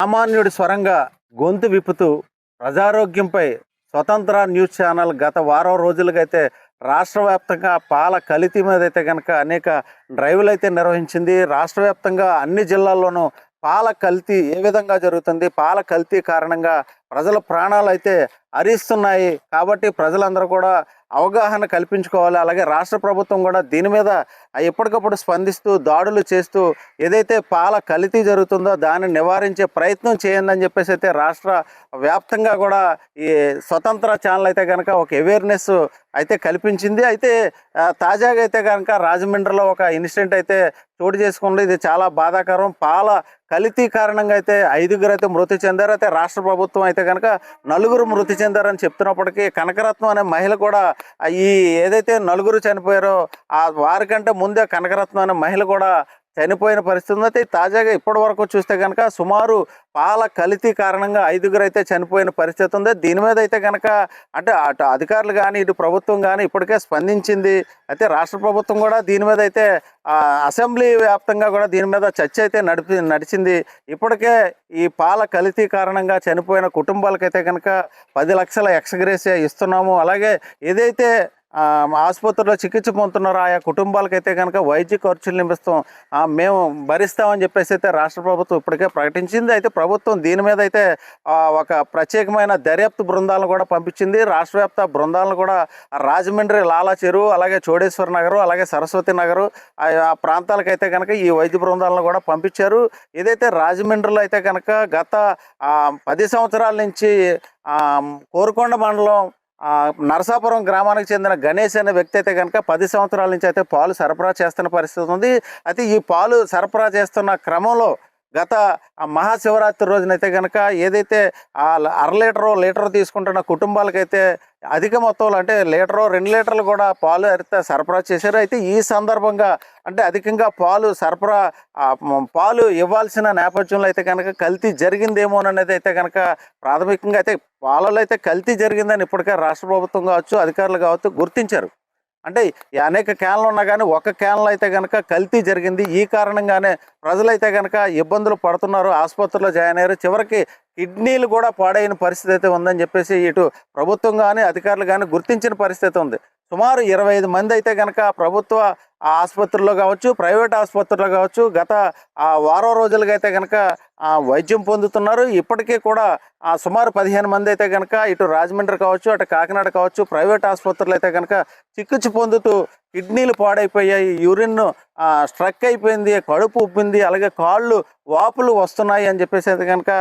సామాన్యుడి స్వరంగా గొంతు విప్పుతూ ప్రజారోగ్యంపై స్వతంత్ర న్యూస్ ఛానల్ గత వారం రోజులుగా అయితే రాష్ట్ర వ్యాప్తంగా పాల కల్తీ మీద అయితే కనుక అనేక డ్రైవ్లు అయితే నిర్వహించింది. రాష్ట్ర వ్యాప్తంగా అన్ని జిల్లాల్లోనూ పాల కల్తీ ఏ విధంగా జరుగుతుంది, పాల కల్తీ కారణంగా ప్రజల ప్రాణాలు అయితే హరిస్తున్నాయి. కాబట్టి ప్రజలందరూ కూడా అవగాహన కల్పించుకోవాలి. అలాగే రాష్ట్ర ప్రభుత్వం కూడా దీని మీద ఎప్పటికప్పుడు స్పందిస్తూ దాడులు చేస్తూ ఏదైతే పాల కల్తీ జరుగుతుందో దాన్ని నివారించే ప్రయత్నం చేయండి అని చెప్పేసి అయితే రాష్ట్ర వ్యాప్తంగా కూడా ఈ స్వతంత్ర ఛానల్ అయితే కనుక ఒక అవేర్నెస్ అయితే కల్పించింది. అయితే తాజాగా అయితే కనుక రాజమండ్రిలో ఒక ఇన్సిడెంట్ అయితే చోటు చేసుకుంది. ఇది చాలా బాధాకరం. పాల కల్తీ కారణంగా అయితే 5గురు అయితే మృతి చెందారు. అయితే రాష్ట్ర ప్రభుత్వం అయితే కనుక 4గురు మృతి చెందారని చెప్తున్నప్పటికీ కనకరత్నం అనే మహిళ కూడా ఈ ఏదైతే 4గురు చనిపోయారో వారికంటే ముందే కనకరత్నం అనే మహిళ కూడా చనిపోయిన పరిస్థితి ఉంది. అయితే తాజాగా ఇప్పటి వరకు చూస్తే కనుక సుమారు పాల కల్తీ కారణంగా 5గురు అయితే చనిపోయిన పరిస్థితి ఉంది. దీని మీద అయితే కనుక అంటే అటు అధికారులు కానీ ఇటు ప్రభుత్వం కానీ ఇప్పటికే స్పందించింది. అయితే రాష్ట్ర ప్రభుత్వం కూడా దీని మీద అయితే అసెంబ్లీ వ్యాప్తంగా కూడా దీని మీద చర్చ అయితే నడిచింది. ఇప్పటికే ఈ పాల కల్తీ కారణంగా చనిపోయిన కుటుంబాలకైతే కనుక 10 లక్షల ఎక్స్‌గ్రేషియా ఇస్తున్నాము. అలాగే ఏదైతే ఆసుపత్రిలో చికిత్స పొందుతున్నారో ఆయా కుటుంబాలకైతే కనుక వైద్య ఖర్చులు నిమిత్తం మేము భరిస్తామని చెప్పేసి అయితే రాష్ట్ర ప్రభుత్వం ఇప్పటికే ప్రకటించింది. అయితే ప్రభుత్వం దీని మీద అయితే ఒక ప్రత్యేకమైన దర్యాప్తు బృందాలను కూడా పంపించింది. రాష్ట్ర వ్యాప్త బృందాలను కూడా రాజమండ్రి లాలా చెరువు, అలాగే చోడేశ్వర నగరు, అలాగే సరస్వతి నగరు ఆ ప్రాంతాలకైతే కనుక ఈ వైద్య బృందాలను కూడా పంపించారు. ఏదైతే రాజమండ్రిలో అయితే కనుక గత 10 సంవత్సరాల నుంచి కోరుకొండ మండలం నరసాపురం గ్రామానికి చెందిన గణేష్ అనే వ్యక్తి అయితే కనుక 10 సంవత్సరాల నుంచి అయితే పాలు సరఫరా చేస్తున్న పరిస్థితి ఉంది. అయితే ఈ పాలు సరఫరా చేస్తున్న క్రమంలో గత మహాశివరాత్రి రోజునైతే కనుక ఏదైతే లీటరు తీసుకుంటున్న కుటుంబాలకైతే అధిక మొత్తంలో అంటే 2 లీటర్లు కూడా పాలు అయితే సరఫరా చేశారు. అయితే ఈ సందర్భంగా అంటే అధికంగా పాలు ఇవ్వాల్సిన నేపథ్యంలో అయితే కనుక కల్తీ జరిగిందేమోననేది అయితే కనుక ప్రాథమికంగా అయితే పాలలో అయితే కల్తీ జరిగిందని ఇప్పటికే రాష్ట్ర ప్రభుత్వం కావచ్చు, అధికారులు కావచ్చు గుర్తించారు. అంటే అనేక క్యాన్లు ఉన్నా కానీ ఒక క్యాన్లో అయితే కనుక కల్తీ జరిగింది. ఈ కారణంగానే ప్రజలైతే కనుక ఇబ్బందులు పడుతున్నారు, ఆసుపత్రిలో జాయిన్ అయ్యారు. చివరికి కిడ్నీలు కూడా పాడైన పరిస్థితి అయితే ఉందని చెప్పేసి ఇటు ప్రభుత్వం కానీ అధికారులు కానీ గుర్తించిన పరిస్థితి ఉంది. సుమారు 25 మంది అయితే కనుక ప్రభుత్వ ఆసుపత్రుల్లో కావచ్చు, ప్రైవేట్ ఆసుపత్రుల్లో కావచ్చు గత వారం రోజులుగా అయితే కనుక వైద్యం పొందుతున్నారు. ఇప్పటికీ కూడా సుమారు 15 మంది అయితే కనుక ఇటు రాజమండ్రి కావచ్చు, అటు కాకినాడ కావచ్చు ప్రైవేట్ ఆసుపత్రులు అయితే కనుక చికిత్స పొందుతూ కిడ్నీలు పాడైపోయాయి, యూరిన్ స్ట్రక్ అయిపోయింది, కడుపు ఉబ్బింది, అలాగే కాళ్ళు వాపులు వస్తున్నాయి అని చెప్పేసి అయితే కనుక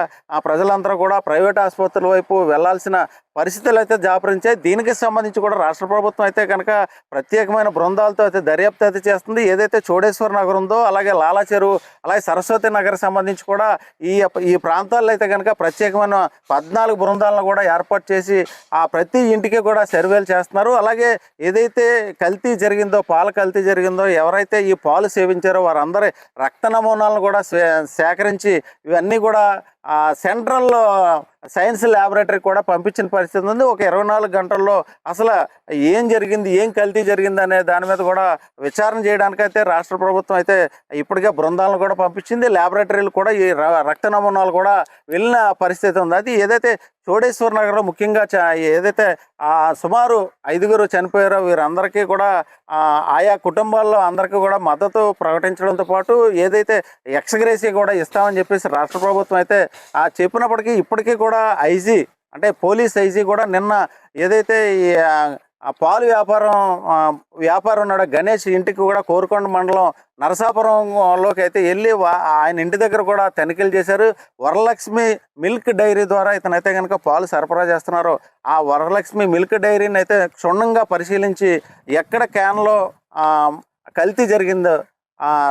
ప్రజలందరూ కూడా ప్రైవేట్ ఆసుపత్రుల వైపు వెళ్లాల్సిన పరిస్థితులు అయితే దాపురించాయి. దీనికి సంబంధించి కూడా రాష్ట్ర ప్రభుత్వం అయితే కనుక ప్రత్యేకమైన బృందాలతో అయితే దర్యాప్తు అయితే చేస్తుంది. ఏదైతే చోడేశ్వర నగర్ ఉందో, అలాగే లాలా చెరువు, అలాగే సరస్వతి నగర్ సంబంధించి కూడా ఈ ప్రాంతాల్లో అయితే కనుక ప్రత్యేకమైన 14 బృందాలను కూడా ఏర్పాటు చేసి ప్రతి ఇంటికి కూడా సర్వేలు చేస్తున్నారు. అలాగే ఏదైతే కల్తీ జరిగిందో, పాల కల్తీ జరిగిందో, ఎవరైతే ఈ పాలు సేవించారో వారందరి రక్త నమూనాలను కూడా సేకరించి ఇవన్నీ కూడా సెంట్రల్ సైన్స్ ల్యాబొరేటరీకి కూడా పంపించిన పరిస్థితి ఉంది. ఒక 24 గంటల్లో అసలు ఏం జరిగింది, ఏం కల్తీ జరిగింది అనే దాని మీద కూడా విచారణ చేయడానికైతే రాష్ట్ర ప్రభుత్వం అయితే ఇప్పటికే బృందాలను కూడా పంపించింది. ల్యాబొరేటరీలు కూడా ఈ రక్త నమూనాలు కూడా వెళ్ళిన పరిస్థితి ఉంది. అది ఏదైతే చోడేశ్వర నగర్లో ముఖ్యంగా ఏదైతే సుమారు 5గురు చనిపోయారో వీరందరికీ కూడా ఆయా కుటుంబాల్లో అందరికీ కూడా మద్దతు ప్రకటించడంతో పాటు ఏదైతే ఎక్స్‌గ్రేషియా కూడా ఇస్తామని చెప్పేసి రాష్ట్ర ప్రభుత్వం అయితే చెప్పినప్పటికీ ఇప్పటికీ కూడా ఐజీ అంటే పోలీస్ ఐజీ కూడా నిన్న ఏదైతే ఈ పాలు వ్యాపారం ఉన్నాడు గణేష్ ఇంటికి కూడా కోరుకొండ మండలం నరసాపురంలోకి అయితే వెళ్ళి ఆయన ఇంటి దగ్గర కూడా తనిఖీలు చేశారు. వరలక్ష్మి మిల్క్ డైరీ ద్వారా ఇతనైతే కనుక పాలు సరఫరా చేస్తున్నారు. ఆ వరలక్ష్మి మిల్క్ డైరీని అయితే క్షుణ్ణంగా పరిశీలించి ఎక్కడ క్యాన్లో కల్తీ జరిగిందో,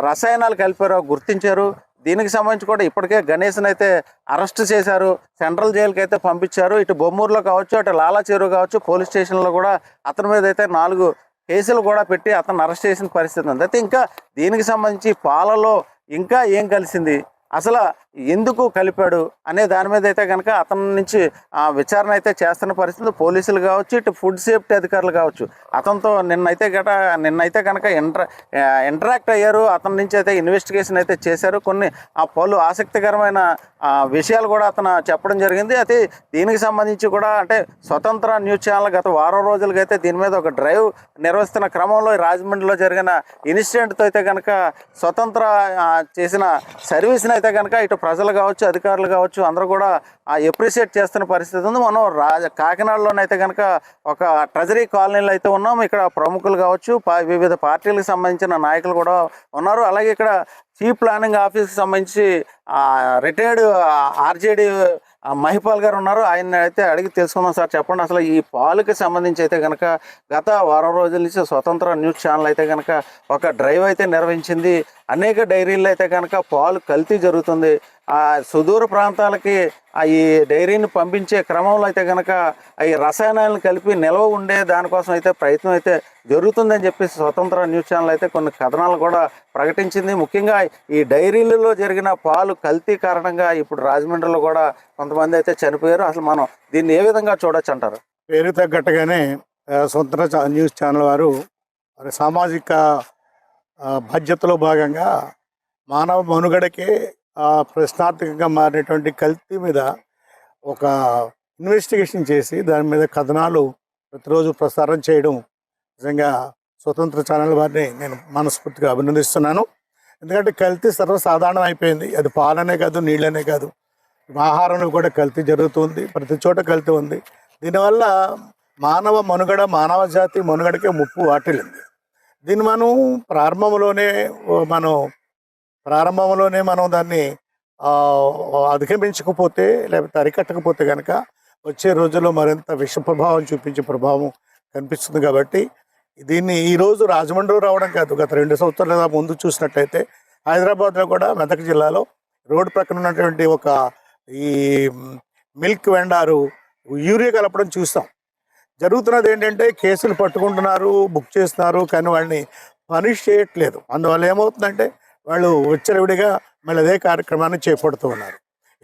రసాయనాలు కలిపారో గుర్తించారు. దీనికి సంబంధించి కూడా ఇప్పటికే గణేష్ని అయితే అరెస్ట్ చేశారు, సెంట్రల్ జైలుకి అయితే పంపించారు. ఇటు బొమ్మూరులో కావచ్చు, అటు లాలా చెరువు కావచ్చు పోలీస్ స్టేషన్లో కూడా అతని మీద అయితే 4 కేసులు కూడా పెట్టి అతను అరెస్ట్ చేసిన పరిస్థితి ఉంది. అయితే ఇంకా దీనికి సంబంధించి పాలలో ఇంకా ఏం కలిసింది, అసలు ఎందుకు కలిపాడు అనే దాని మీద అయితే కనుక అతని నుంచి విచారణ అయితే చేస్తున్న పరిస్థితులు పోలీసులు కావచ్చు, ఇటు ఫుడ్ సేఫ్టీ అధికారులు కావచ్చు. అతనితో నిన్నైతే కనుక ఇంటరాక్ట్ అయ్యారు. అతని నుంచి అయితే ఇన్వెస్టిగేషన్ అయితే చేశారు. కొన్ని పలు ఆసక్తికరమైన విషయాలు కూడా అతను చెప్పడం జరిగింది. అయితే దీనికి సంబంధించి కూడా అంటే స్వతంత్ర న్యూస్ ఛానల్ గత వారం రోజులుగా అయితే దీని మీద ఒక డ్రైవ్ నిర్వహిస్తున్న క్రమంలో రాజమండ్రిలో జరిగిన ఇన్సిడెంట్తో అయితే కనుక స్వతంత్ర చేసిన సర్వీస్ని అయితే కనుక ఇటు ప్రజలు కావచ్చు, అధికారులు కావచ్చు, అందరూ కూడా ఎప్రిషియేట్ చేస్తున్న పరిస్థితి ఉంది. మనం కాకినాడలోనైతే కనుక ఒక ట్రెజరీ కాలనీలో అయితే ఉన్నాం. ఇక్కడ ప్రముఖులు కావచ్చు, వివిధ పార్టీలకు సంబంధించిన నాయకులు కూడా ఉన్నారు. అలాగే ఇక్కడ చీఫ్ ప్లానింగ్ ఆఫీస్కి సంబంధించి రిటైర్డ్ ఆర్జేడీ మహిపాల్ గారు ఉన్నారు. ఆయన అయితే అడిగి తెలుసుకుందాం. సార్ చెప్పండి, అసలు ఈ పాలుకి సంబంధించి అయితే కనుక గత వారం రోజుల నుంచి స్వతంత్ర న్యూస్ ఛానల్ అయితే కనుక ఒక డ్రైవ్ అయితే నిర్వహించింది. అనేక డైరీల్లో అయితే కనుక పాలు కల్తీ జరుగుతుంది. సుదూర ప్రాంతాలకి ఈ డైరీని పంపించే క్రమంలో అయితే కనుక ఈ రసాయనాలను కలిపి నిల్వ ఉండే దానికోసం అయితే ప్రయత్నం అయితే జరుగుతుందని చెప్పేసి స్వతంత్ర న్యూస్ ఛానల్ అయితే కొన్ని కథనాలు కూడా ప్రకటించింది. ముఖ్యంగా ఈ డైరీలలో జరిగిన పాలు కల్తీ కారణంగా ఇప్పుడు రాజమండ్రిలో కూడా కొంతమంది అయితే చనిపోయారు. అసలు మనం దీన్ని ఏ విధంగా చూడొచ్చు అంటారు? పేరు తగ్గట్టుగానే స్వతంత్ర న్యూస్ ఛానల్ వారు సామాజిక బాధ్యతలో భాగంగా మానవ మనుగడకే ప్రశ్నార్థకంగా మారినటువంటి కల్తీ మీద ఒక ఇన్వెస్టిగేషన్ చేసి దాని మీద కథనాలు ప్రతిరోజు ప్రసారం చేయడం నిజంగా స్వతంత్ర ఛానల్ వారిని నేను మనస్ఫూర్తిగా అభినందిస్తున్నాను. ఎందుకంటే కల్తీ సర్వసాధారణం అయిపోయింది. అది పాలనే కాదు, నీళ్ళనే కాదు, ఆహారంలో కూడా కల్తీ జరుగుతుంది. ప్రతి చోట కల్తీ ఉంది. దీనివల్ల మానవ మనుగడ, మానవ జాతి మనుగడకే ముప్పు వాటిల్లింది. దీన్ని ప్రారంభంలోనే మనం దాన్ని అధిగమించకపోతే లేకపోతే అరికట్టకపోతే కనుక వచ్చే రోజుల్లో మరింత విష ప్రభావం చూపించే ప్రభావం కనిపిస్తుంది. కాబట్టి దీన్ని ఈరోజు రాజమండ్రి రావడం కాదు, గత 2 సంవత్సరాల ముందు చూసినట్టయితే హైదరాబాద్లో కూడా మెదక్ జిల్లాలో రోడ్డు ప్రక్కన ఉన్నటువంటి ఒక ఈ మిల్క్ వెండారు యూరియా కలపడం చూస్తాం. జరుగుతున్నది ఏంటంటే కేసులు పట్టుకుంటున్నారు, బుక్ చేస్తున్నారు, కానీ వాళ్ళని పనిష్ చేయట్లేదు. అందువల్ల ఏమవుతుందంటే వాళ్ళు విచ్చలవిడిగా మళ్ళీ అదే కార్యక్రమాన్ని చేపడుతూ ఉన్నారు.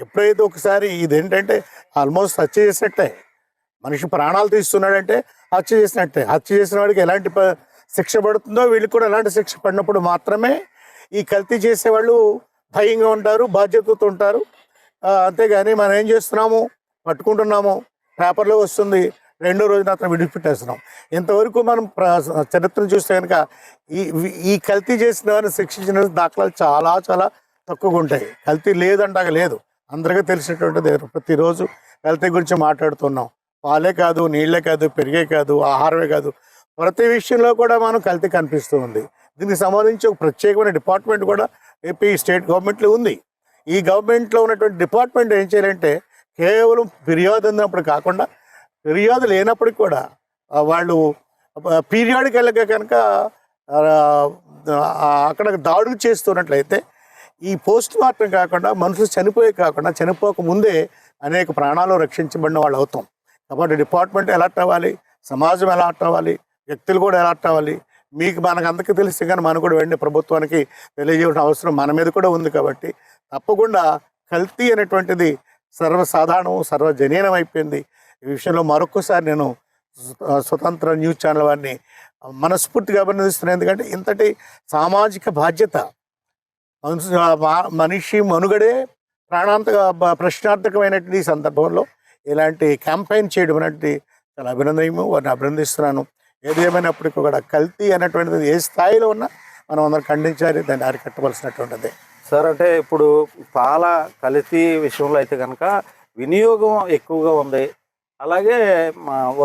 ఎప్పుడైతే ఒకసారి ఇదేంటంటే ఆల్మోస్ట్ హత్య చేసినట్టే, మనిషి ప్రాణాలు తీస్తున్నాడంటే హత్య చేసినట్టే. హత్య చేసిన వాడికి ఎలాంటి శిక్ష పడుతుందో వీళ్ళకి కూడా ఎలాంటి శిక్ష పడినప్పుడు మాత్రమే ఈ కల్తీ చేసేవాళ్ళు భయంగా ఉంటారు, బాధ్యతతో ఉంటారు. అంతేగాని మనం ఏం చేస్తున్నాము, పట్టుకుంటున్నాము, పేపర్లో వస్తుంది, 2వ రోజున అతను విడిచిపెట్టేస్తున్నాం. ఇంతవరకు మనం చరిత్రను చూస్తే కనుక ఈ కల్తీ చేసిన వారిని శిక్షించిన దాఖలాలు చాలా చాలా తక్కువగా ఉంటాయి. కల్తీ లేదంటాక లేదు, అందరికీ తెలిసినటువంటిది. ప్రతిరోజు కల్తీ గురించి మాట్లాడుతున్నాం. పాలే కాదు, నీళ్ళే కాదు, పెరిగే కాదు, ఆహారమే కాదు, ప్రతి విషయంలో కూడా మనం కల్తీ కనిపిస్తూ ఉంది. దీనికి సంబంధించి ఒక ప్రత్యేకమైన డిపార్ట్మెంట్ కూడా ఏపీ స్టేట్ గవర్నమెంట్లో ఉంది. ఈ గవర్నమెంట్లో ఉన్నటువంటి డిపార్ట్మెంట్ ఏం చేయాలంటే కేవలం ఫిర్యాదు అందినప్పుడు కాకుండా ఫిర్యాదు లేనప్పటికి కూడా వాళ్ళు పీరియాడికల్గా కనుక అక్కడ దాడులు చేస్తున్నట్లయితే ఈ పోస్ట్ మార్టం కాకుండా మనుషులు చనిపోక ముందే అనేక ప్రాణాలు రక్షించబడిన వాళ్ళు అవుతాం. కాబట్టి డిపార్ట్మెంట్ అలర్ట్ అవ్వాలి, సమాజం అలర్ట్ అవ్వాలి, వ్యక్తులు కూడా అలర్ట్ అవ్వాలి. మనకు అందరికీ తెలిసి కానీ మనం కూడా వెంటనే ప్రభుత్వానికి తెలియజేయడం అవసరం మన మీద కూడా ఉంది. కాబట్టి తప్పకుండా కల్తీ అనేటువంటిది సర్వసాధారణం, సర్వజనీనం అయిపోయింది. ఈ విషయంలో మరొకసారి నేను స్వతంత్ర న్యూస్ ఛానల్ వారిని మనస్ఫూర్తిగా అభినందిస్తున్నాను. ఎందుకంటే ఇంతటి సామాజిక బాధ్యత, మనిషి మనుగడే ప్రశ్నార్థకమైనటువంటి ఈ సందర్భంలో ఇలాంటి క్యాంపెయిన్ చేయడం అనేది చాలా అభినందనీయము. వారిని అభినందిస్తున్నాను. ఏది ఏమైనప్పటికీ కూడా కల్తీ అనేటువంటిది ఏ స్థాయిలో ఉన్నా మనం అందరం ఖండించాలి, దాన్ని అరికట్టవలసినటువంటిది. సార్, అంటే ఇప్పుడు పాల కల్తీ విషయంలో అయితే కనుక వినియోగం ఎక్కువగా ఉంది, అలాగే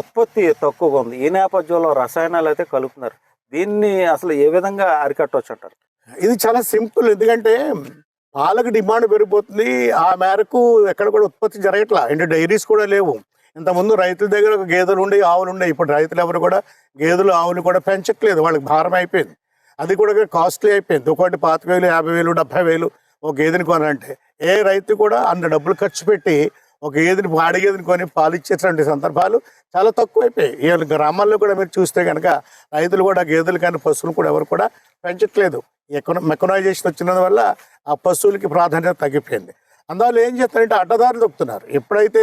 ఉత్పత్తి తక్కువగా ఉంది. ఈ నేపథ్యంలో రసాయనాలు అయితే కలుపుతున్నారు. దీన్ని అసలు ఏ విధంగా అరికట్టవచ్చు అంటారు? ఇది చాలా సింపుల్. ఎందుకంటే పాలకు డిమాండ్ పెరిగిపోతుంది, ఆ మేరకు ఎక్కడ కూడా ఉత్పత్తి జరగట్లా. అంటే డైరీస్ కూడా లేవు. ఇంతకుముందు రైతుల దగ్గర గేదెలు ఉండే, ఆవులు ఉండే. ఇప్పుడు రైతులు ఎవరు కూడా గేదెలు ఆవులు కూడా పెంచట్లేదు, వాళ్ళకి భారం అయిపోయింది. అది కూడా కాస్ట్లీ అయిపోయింది. ఒకటి 25,000, 50,000, 70,000 ఒక గేదెని కొనాలంటే ఏ రైతు కూడా అంత డబ్బులు ఖర్చు పెట్టి ఒక గేదెని పాడి గేదెని కొని పాలు ఇచ్చేటువంటి సందర్భాలు చాలా తక్కువైపోయాయి. ఈ గ్రామాల్లో కూడా మీరు చూస్తే కనుక రైతులు కూడా గేదెలు కానీ పశువులు కూడా ఎవరు కూడా పెంచట్లేదు. మెకనైజేషన్ వచ్చినందువల్ల ఆ పశువులకి ప్రాధాన్యత తగ్గిపోయింది. అందువల్ల ఏం చేస్తారంటే అడ్డదారి దొక్కుతున్నారు. ఎప్పుడైతే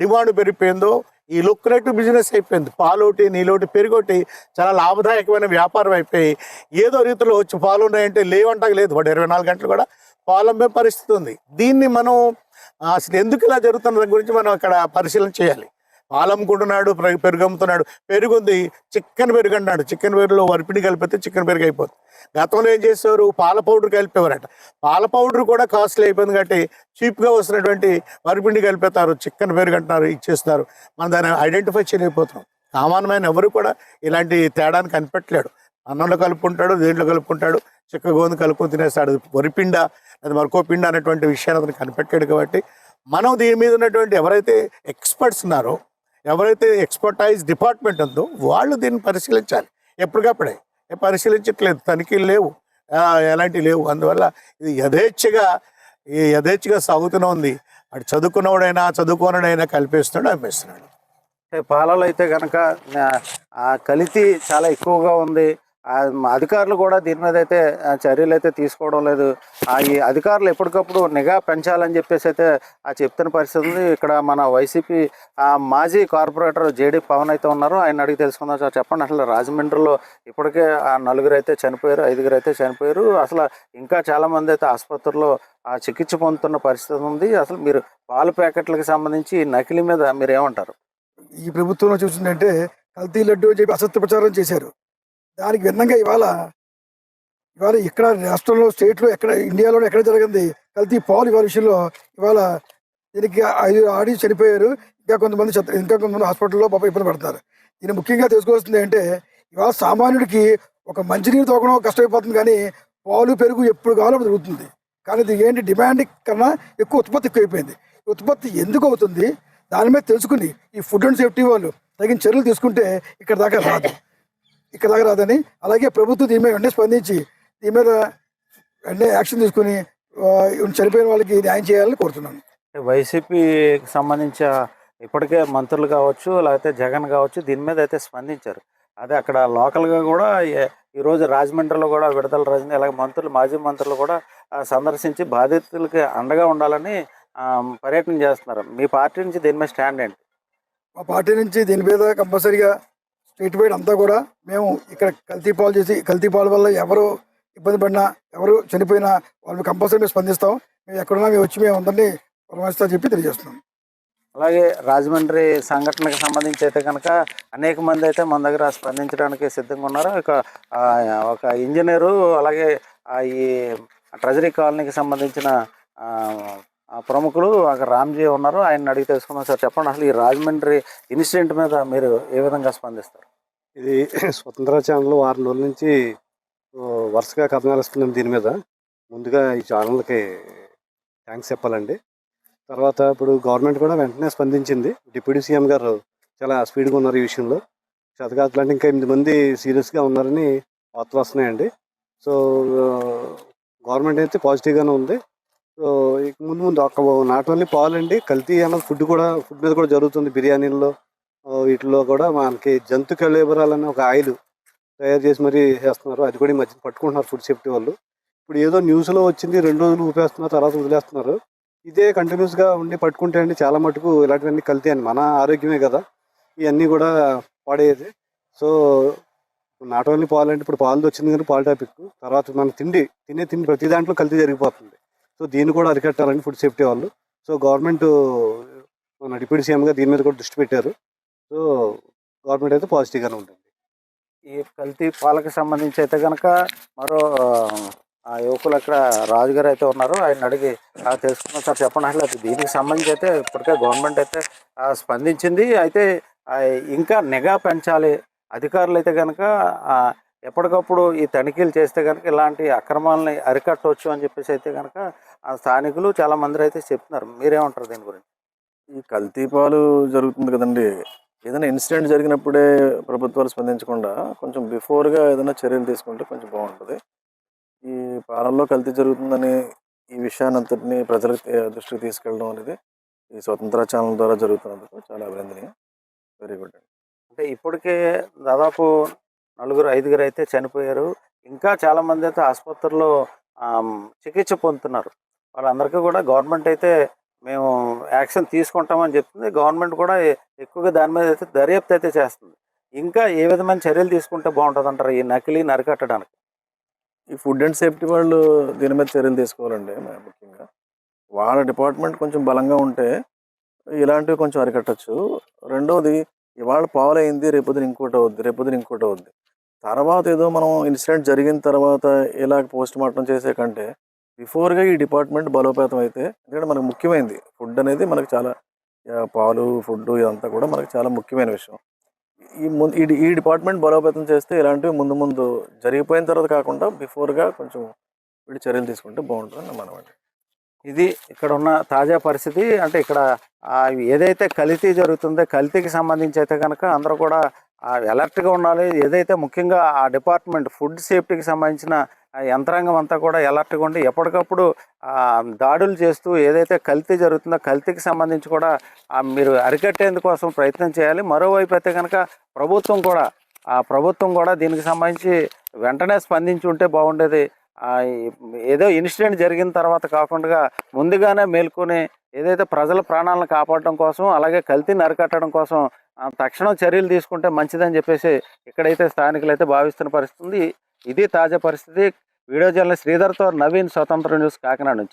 డిమాండ్ పెరిగిపోయిందో ఈ లుక్రేటివ్ బిజినెస్ అయిపోయింది. పాలోటి నీలోటి పెరిగొట్టి చాలా లాభదాయకమైన వ్యాపారం అయిపోయి ఏదో రీతిలో వచ్చి పాలు ఉన్నాయంటే లేవంటాక లేదు, వాడు 24 గంటలు కూడా పాలు అమ్మే పరిస్థితి ఉంది. దీన్ని మనం అసలు ఎందుకు ఇలా జరుగుతున్న దాని గురించి మనం అక్కడ పరిశీలన చేయాలి. పాలు అమ్ముకుంటున్నాడు, పెరుగు అమ్ముతున్నాడు, పెరుగు ఉంది, చికెన్ పెరుగు అంటున్నాడు. చికెన్ పెరుగులో వరిపిండి కలిపితే చికెన్ పెరుగు అయిపోతుంది. గతంలో ఏం చేసేవారు, పాల పౌడర్ కలిపేవారట. పాల పౌడర్ కూడా కాస్ట్లీ అయిపోయింది కాబట్టి చీప్గా వస్తున్నటువంటి వరిపిండి కలిపేస్తారు, చికెన్ పెరుగు అంటున్నారు, ఇచ్చేస్తున్నారు. మనం దాన్ని ఐడెంటిఫై చేయలేకపోతున్నాం. సామాన్యమైన ఎవరు కూడా ఇలాంటి తేడాన్ని కనిపెట్టలేడు. అన్నంలో కలుపుకుంటాడు, దేంట్లో కలుపుకుంటాడు, చిక్క గోధుమ కలుపుకొని తినేస్తాడు. వరిపిండ అది మరొక పిండ అనేటువంటి విషయాన్ని అతను కనిపెట్టాడు. కాబట్టి మనం దీని మీద ఉన్నటువంటి ఎవరైతే ఎక్స్పర్ట్స్ ఉన్నారో, ఎవరైతే ఎక్స్పర్టైజ్ డిపార్ట్మెంట్ ఉందో వాళ్ళు దీన్ని పరిశీలించాలి. ఎప్పటికప్పుడే పరిశీలించట్లేదు, తనిఖీలు లేవు, ఎలాంటివి లేవు. అందువల్ల ఇది యథేచ్ఛగా సాగుతూనే ఉంది. అటు చదువుకున్నవాడైనా చదువుకోనడైనా కలిపేస్తున్నాడు, అమ్మేస్తున్నాడు. పాలలో అయితే కనుక కల్తీ చాలా ఎక్కువగా ఉంది. అధికారులు కూడా దీని మీద అయితే చర్యలు అయితే తీసుకోవడం లేదు. ఈ అధికారులు ఎప్పటికప్పుడు నిఘా పెంచాలని చెప్పేసి అయితే చెప్తున్న పరిస్థితి ఉంది. ఇక్కడ మన వైసీపీ మాజీ కార్పొరేటర్ జేడి పవన్ అయితే ఉన్నారు, ఆయన అడిగి తెలుసుకుందాం. సార్ చెప్పండి, అసలు రాజమండ్రిలో ఇప్పటికే 4 అయితే చనిపోయారు, 5 అయితే చనిపోయారు. అసలు ఇంకా చాలామంది అయితే ఆసుపత్రిలో చికిత్స పొందుతున్న పరిస్థితి ఉంది. అసలు మీరు పాల ప్యాకెట్లకు సంబంధించి నకిలీ మీద మీరు ఏమంటారు? ఈ ప్రభుత్వంలో చూసిందంటే కల్తీ లడ్డు అని చెప్పి అసత్య ప్రచారం చేశారు. దానికి భిన్నంగా ఇవాళ ఇక్కడ రాష్ట్రంలో, స్టేట్లో, ఎక్కడ ఇండియాలో ఎక్కడ జరిగింది కల్తీ పాలు ఇవాళ విషయంలో. ఇవాళ దీనికి 5 ఆడి చనిపోయారు, ఇంకా కొంతమంది హాస్పిటల్లో పాప ఇబ్బంది పడుతున్నారు. దీన్ని ముఖ్యంగా తెలుసుకోవాల్సింది అంటే ఇవాళ సామాన్యుడికి ఒక మంచినీరు తోకడం కష్టమైపోతుంది, కానీ పాలు పెరుగు ఎప్పుడు కావాలో దొరుకుతుంది. కానీ ఇది ఏంటి, డిమాండ్ కన్నా ఎక్కువ ఉత్పత్తి ఎక్కువైపోయింది. ఉత్పత్తి ఎందుకు అవుతుంది దాని మీద తెలుసుకుని ఈ ఫుడ్ అండ్ సేఫ్టీ వాళ్ళు తగిన చర్యలు తీసుకుంటే ఇక్కడ దాకా రాదని, అలాగే ప్రభుత్వం దీని మీద వెంటనే స్పందించి దీని మీద వెంటనే యాక్షన్ తీసుకుని చనిపోయిన వాళ్ళకి న్యాయం చేయాలని కోరుతున్నాను. వైసీపీకి సంబంధించి ఇప్పటికే మంత్రులు కావచ్చు, లేకపోతే జగన్ కావచ్చు, దీని మీద అయితే స్పందించారు. అదే అక్కడ లోకల్గా కూడా ఈరోజు రాజమండ్రిలో కూడా విడుదల రజని, అలాగే మాజీ మంత్రులు కూడా సందర్శించి బాధితులకి అండగా ఉండాలని పర్యటన చేస్తున్నారు. మీ పార్టీ నుంచి దీని మీద స్టాండ్ ఏంటి? మా పార్టీ నుంచి దీని మీద కంపల్సరీగా స్టేట్ వైడ్ అంతా కూడా మేము ఇక్కడ కల్తీ పాలు వల్ల ఎవరు ఇబ్బంది పడినా, ఎవరు చనిపోయినా వాళ్ళు కంపల్సరీ స్పందిస్తాం. మేము ఎక్కడున్నా మేము అందరినీ పరామర్శిస్తా చెప్పి తెలియజేస్తున్నాం. అలాగే రాజమండ్రి సంఘటనకు సంబంధించి అయితే కనుక అనేక మంది అయితే మన దగ్గర స్పందించడానికి సిద్ధంగా ఉన్నారు. ఒక ఇంజనీరు, అలాగే ఈ ట్రెజరీ కాలనీకి సంబంధించిన ప్రముఖులు అక్కడ రామ్జీ ఉన్నారు, ఆయన అడిగి తెలుసుకున్నాం. సార్ చెప్పండి, అసలు ఈ రాజమండ్రి ఇన్సిడెంట్ మీద మీరు ఏ విధంగా స్పందిస్తారు? ఇది స్వతంత్ర ఛానల్ 6 రోజుల నుంచి వరుసగా కథనాలు ఇస్తున్నాం దీని మీద. ముందుగా ఈ ఛానల్కి థ్యాంక్స్ చెప్పాలండి. తర్వాత ఇప్పుడు గవర్నమెంట్ కూడా వెంటనే స్పందించింది. డిప్యూటీ సీఎం గారు చాలా స్పీడ్గా ఉన్నారు ఈ విషయంలో. క్షతగాతులు అంటే ఇంకా 8 మంది సీరియస్గా ఉన్నారని వార్తలు వస్తున్నాయండి. సో గవర్నమెంట్ అయితే పాజిటివ్గానే ఉంది. సో ఇక ముందు నాట్ ఓన్లీ పాలు అండి, కల్తీ అన్నది ఫుడ్ మీద కూడా జరుగుతుంది. బిర్యానీల్లో వీటిలో కూడా మనకి జంతు కళేబరాలని ఒక ఆయిల్ తయారు చేసి మరీ చేస్తున్నారు. అది కూడా ఈ మధ్య పట్టుకుంటున్నారు ఫుడ్ సేఫ్టీ వాళ్ళు. ఇప్పుడు ఏదో న్యూస్లో వచ్చింది, 2 రోజులు ఊపేస్తున్నారు, తర్వాత వదిలేస్తున్నారు. ఇదే కంటిన్యూస్గా ఉండి పట్టుకుంటే అండి చాలా మటుకు ఇలాంటివన్నీ కల్తీ అని, మన ఆరోగ్యమే కదా ఇవన్నీ కూడా పాడేది. సో నాట్ ఓన్లీ పాలు అంటే ఇప్పుడు పాలు వచ్చింది కానీ పాలు టాపిక్, తర్వాత మన తినే తిండి ప్రతి దాంట్లో కల్తీ జరిగిపోతుంది. సో దీన్ని కూడా అరికట్టాలని ఫుడ్ సేఫ్టీ వాళ్ళు. సో గవర్నమెంట్ మన డిప్యూటీ సీఎంగా దీని మీద కూడా దృష్టి పెట్టారు. సో గవర్నమెంట్ అయితే పాజిటివ్గానే ఉంటుంది. ఈ కల్తీ పాలకు సంబంధించి అయితే కనుక మరో యువకులు అక్కడ రాజుగారు అయితే ఉన్నారు, ఆయన అడిగి తెలుసుకున్నాం. సార్ చెప్పండి, అసలు దీనికి సంబంధించి అయితే ఇప్పటికే గవర్నమెంట్ అయితే స్పందించింది. అయితే ఇంకా నిఘా పెంచాలి, అధికారులు అయితే కనుక ఎప్పటికప్పుడు ఈ తనిఖీలు చేస్తే కనుక ఇలాంటి అక్రమాలని అరికట్టవచ్చు అని చెప్పేసి అయితే కనుక స్థానికులు చాలా మంది అయితే చెప్తున్నారు. మీరేమంటారు దీని గురించి? ఈ కల్తీ పాలు జరుగుతుంది కదండి, ఏదైనా ఇన్సిడెంట్ జరిగినప్పుడే ప్రభుత్వాలు స్పందించకుండా కొంచెం బిఫోర్గా ఏదైనా చర్యలు తీసుకుంటే కొంచెం బాగుంటుంది. ఈ పాలల్లో కల్తీ జరుగుతుందని ఈ విషయాన్ని అంతటినీ ప్రజలకు దృష్టికి తీసుకెళ్ళడం అనేది ఈ స్వతంత్ర ఛానల్ ద్వారా జరుగుతున్నందుకు చాలా అభినందనీయం. వెరీ గుడ్ అండి. అంటే ఇప్పటికే దాదాపు 4-5 అయితే చనిపోయారు, ఇంకా చాలామంది అయితే ఆసుపత్రిలో చికిత్స పొందుతున్నారు. వాళ్ళందరికీ కూడా గవర్నమెంట్ అయితే మేము యాక్షన్ తీసుకుంటామని చెప్తుంది. గవర్నమెంట్ కూడా ఎక్కువగా దాని మీద అయితే దర్యాప్తు అయితే చేస్తుంది. ఇంకా ఏ విధమైన చర్యలు తీసుకుంటే బాగుంటుంది అంటారు ఈ నకిలీని అరికట్టడానికి? ఈ ఫుడ్ అండ్ సేఫ్టీ వాళ్ళు దీని మీద చర్యలు తీసుకోవాలండి. ముఖ్యంగా వాళ్ళ డిపార్ట్మెంట్ కొంచెం బలంగా ఉంటే ఇలాంటివి కొంచెం అరికట్టచ్చు. రెండోది, ఇవాళ పాలైంది, రేపొద్దున ఇంకోటి అవుద్ది, రేపొద్దున ఇంకోటి అవుద్ది. తర్వాత ఏదో మనం ఇన్సిడెంట్ జరిగిన తర్వాత ఇలాగ పోస్ట్ మార్టం చేసే కంటే బిఫోర్గా ఈ డిపార్ట్మెంట్ బలోపేతం అయితే, ఎందుకంటే మనకు ముఖ్యమైనది ఫుడ్ అనేది, మనకు చాలా పాలు, ఫుడ్ ఇదంతా కూడా మనకు చాలా ముఖ్యమైన విషయం. ఈ డిపార్ట్మెంట్ బలోపేతం చేస్తే ఇలాంటివి ముందు ముందు జరిగిపోయిన తర్వాత కాకుండా బిఫోర్గా కొంచెం వీళ్ళు చర్యలు తీసుకుంటే బాగుంటుందని మనం అండి. ఇది ఇక్కడ ఉన్న తాజా పరిస్థితి. అంటే ఇక్కడ ఏదైతే కల్తీ జరుగుతుందో కల్తీకి సంబంధించి అయితే కనుక అందరూ కూడా అలర్ట్గా ఉండాలి. ఏదైతే ముఖ్యంగా ఆ డిపార్ట్మెంట్ ఫుడ్ సేఫ్టీకి సంబంధించిన యంత్రాంగం అంతా కూడా అలర్ట్గా ఉండి ఎప్పటికప్పుడు దాడులు చేస్తూ ఏదైతే కల్తీ జరుగుతుందో కల్తీకి సంబంధించి కూడా మీరు అరికట్టేందుకోసం ప్రయత్నం చేయాలి. మరోవైపు అయితే కనుక ప్రభుత్వం కూడా దీనికి సంబంధించి వెంటనే స్పందించి ఉంటే బాగుండేది. ఏదో ఇన్సిడెంట్ జరిగిన తర్వాత కాకుండా ముందుగానే మేల్కొని ఏదైతే ప్రజల ప్రాణాలను కాపాడడం కోసం, అలాగే కల్తీని అరికట్టడం కోసం తక్షణం చర్యలు తీసుకుంటే మంచిదని చెప్పేసి ఇక్కడైతే స్థానికులు అయితే భావిస్తున్న పరిస్థితి ఉంది. ఇది తాజా పరిస్థితి. వీడియో జర్నలిస్ట్ శ్రీధర్తో నవీన్, స్వతంత్ర న్యూస్, కాకినాడ నుంచి.